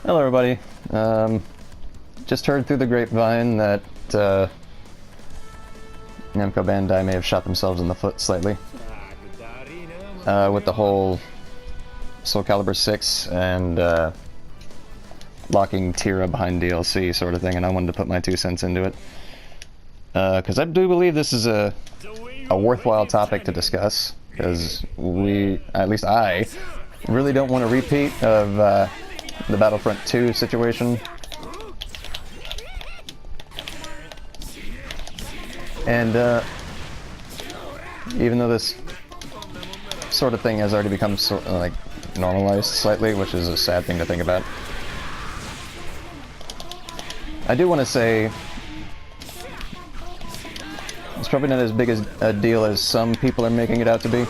Hello everybody. Just heard through the grapevine that Namco Bandai may have shot themselves in the foot slightly with the whole Soul Calibur 6 and locking Tira behind DLC sort of thing, and I wanted to put my 2 cents into it. Because I do believe this is a worthwhile topic to discuss, because at least I, really don't want a repeat of the Battlefront 2 situation. And even though this sort of thing has already become like normalized slightly, which is a sad thing to think about, I do want to say it's probably not as big as a deal as some people are making it out to be.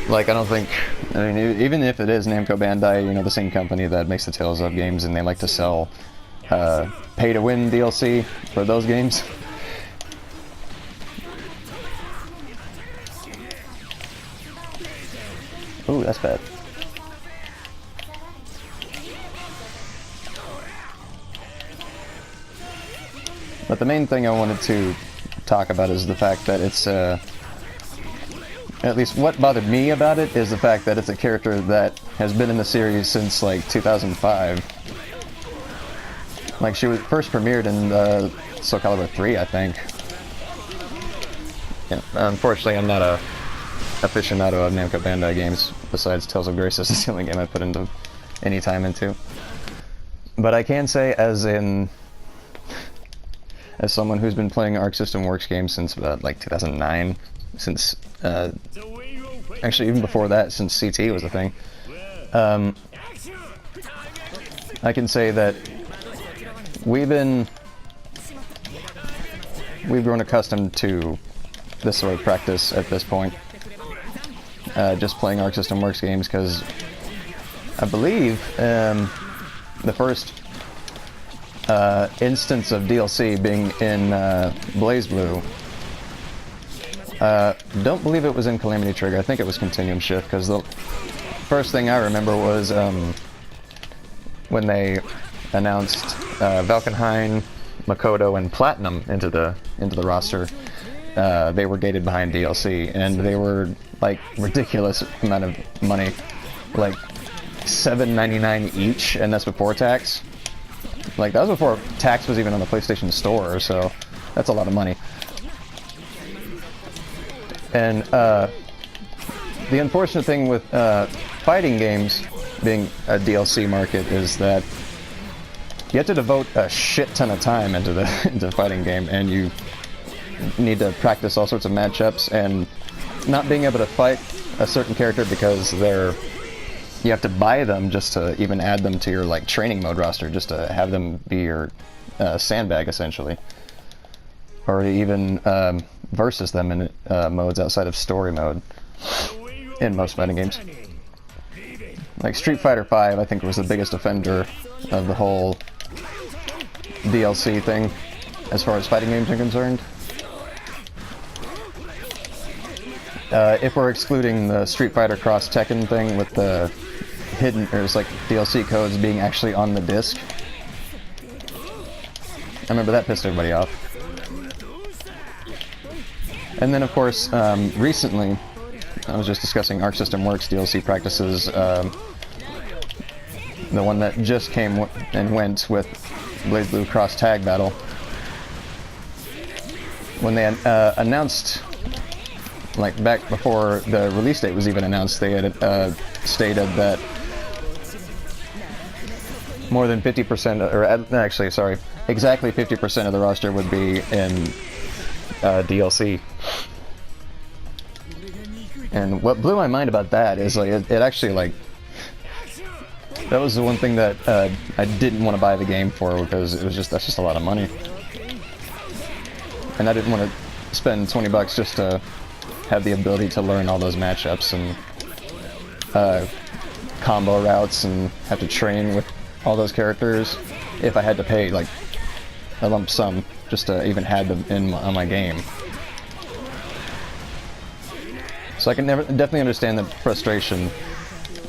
Like, I don't think, I mean, even if it is Namco Bandai, you know, the same company that makes the Tales of games, and they like to sell pay-to-win DLC for those games. Ooh, that's bad. But the main thing I wanted to talk about is the fact that it's, at least what bothered me about it is the fact that it's a character that has been in the series since like 2005. Like, she was first premiered in Soul Calibur 3, I think. Yeah, unfortunately, I'm not a aficionado of Namco Bandai games, besides Tales of Grace is the only game I put into any time into. But I can say, as someone who's been playing Arc System Works games since about like 2009, since actually even before that, since CT was a thing, I can say that we've grown accustomed to this sort of practice at this point, just playing Arc System Works games, because I believe the first instance of DLC being in BlazBlue, don't believe it was in Calamity Trigger. I think it was Continuum Shift, because the first thing I remember was when they announced Valkenhayn, Makoto, and Platinum into the roster. They were gated behind DLC, and they were like ridiculous amount of money, like $7.99 each, and that's before tax. Like, that was before tax was even on the PlayStation Store, so that's a lot of money. And the unfortunate thing with fighting games being a DLC market is that you have to devote a shit ton of time into the fighting game, and you need to practice all sorts of matchups, and not being able to fight a certain character because you have to buy them just to even add them to your like training mode roster, just to have them be your sandbag essentially, or even versus them in modes outside of story mode in most fighting games. Like Street Fighter V, I think, was the biggest offender of the whole DLC thing as far as fighting games are concerned. If we're excluding the Street Fighter Cross Tekken thing with the hidden, there's like DLC codes being actually on the disc. I remember that pissed everybody off. And then, of course, recently, I was just discussing Arc System Works DLC practices. The one that just came and went with BlazBlue Cross Tag Battle. When they announced, like back before the release date was even announced, they had stated that more than 50%, or actually, sorry, exactly 50% of the roster would be in DLC. And what blew my mind about that is, like, it actually, like, that was the one thing that I didn't want to buy the game for, because that's just a lot of money. And I didn't want to spend $20 just to have the ability to learn all those matchups and combo routes and have to train with all those characters if I had to pay like a lump sum just to even have them on my game. So I can definitely understand the frustration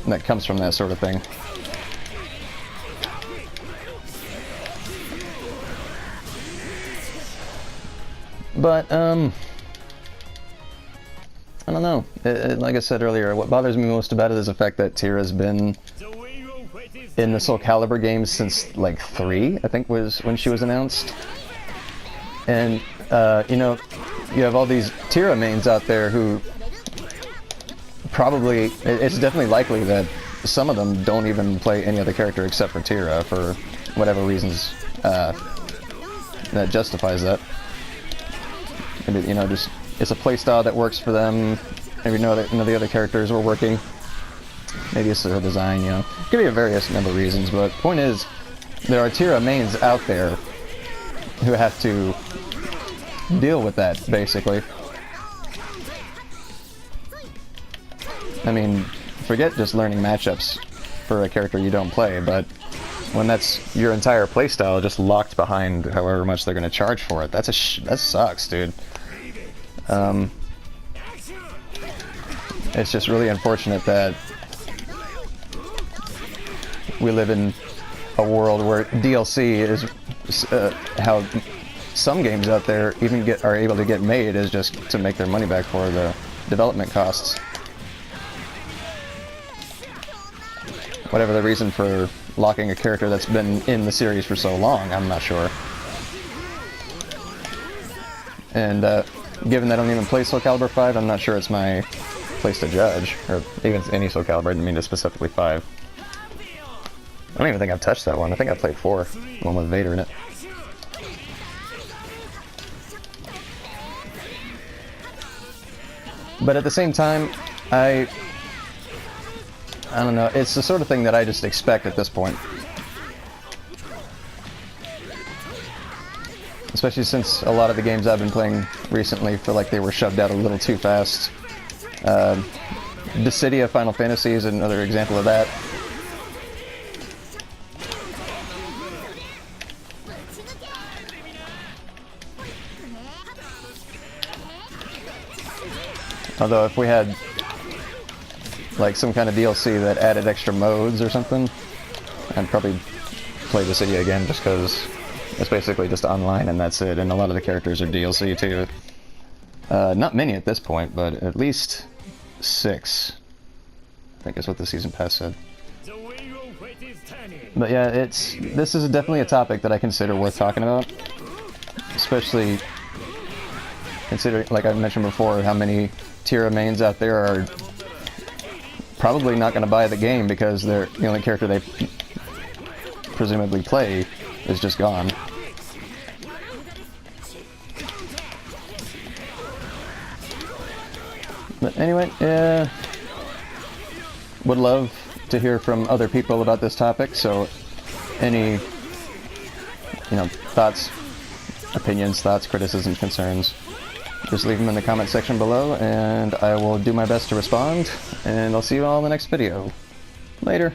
that comes from that sort of thing. But, I don't know. Like I said earlier, what bothers me most about it is the fact that Tira's been in the Soul Calibur games since, like, 3, I think was when she was announced. And, you know, you have all these Tira mains out there who probably, it's definitely likely that some of them don't even play any other character except for Tira for whatever reasons that justifies that. Maybe, you know, just it's a playstyle that works for them. Maybe none of the other characters were working. Maybe it's their design, you know. Could be a various number of reasons, but the point is, there are Tira mains out there who have to deal with that, basically. I mean, forget just learning matchups for a character you don't play, but when that's your entire playstyle just locked behind however much they're going to charge for it, that sucks, dude. It's just really unfortunate that we live in a world where DLC is how some games out there even are able to get made is just to make their money back for the development costs. Whatever the reason for locking a character that's been in the series for so long, I'm not sure. And given that I don't even play Soul Calibur 5, I'm not sure it's my place to judge, or even any Soul Calibur, I didn't mean to specifically 5. I don't even think I've touched that one. I think I played 4, the one with Vader in it. But at the same time, I don't know, it's the sort of thing that I just expect at this point. Especially since a lot of the games I've been playing recently feel like they were shoved out a little too fast. Dissidia Final Fantasy is another example of that. Although if we had like some kind of DLC that added extra modes or something, I'd probably play Dissidia again just because it's basically just online and that's it, and a lot of the characters are DLC too. Not many at this point, but at least 6, I think is what the Season Pass said. But yeah, this is definitely a topic that I consider worth talking about, especially considering, like I mentioned before, how many Tira mains out there are probably not going to buy the game because the only character they presumably play is just gone. But anyway, would love to hear from other people about this topic, so any, thoughts, opinions, criticisms, concerns, just leave them in the comment section below, and I will do my best to respond, and I'll see you all in the next video. Later.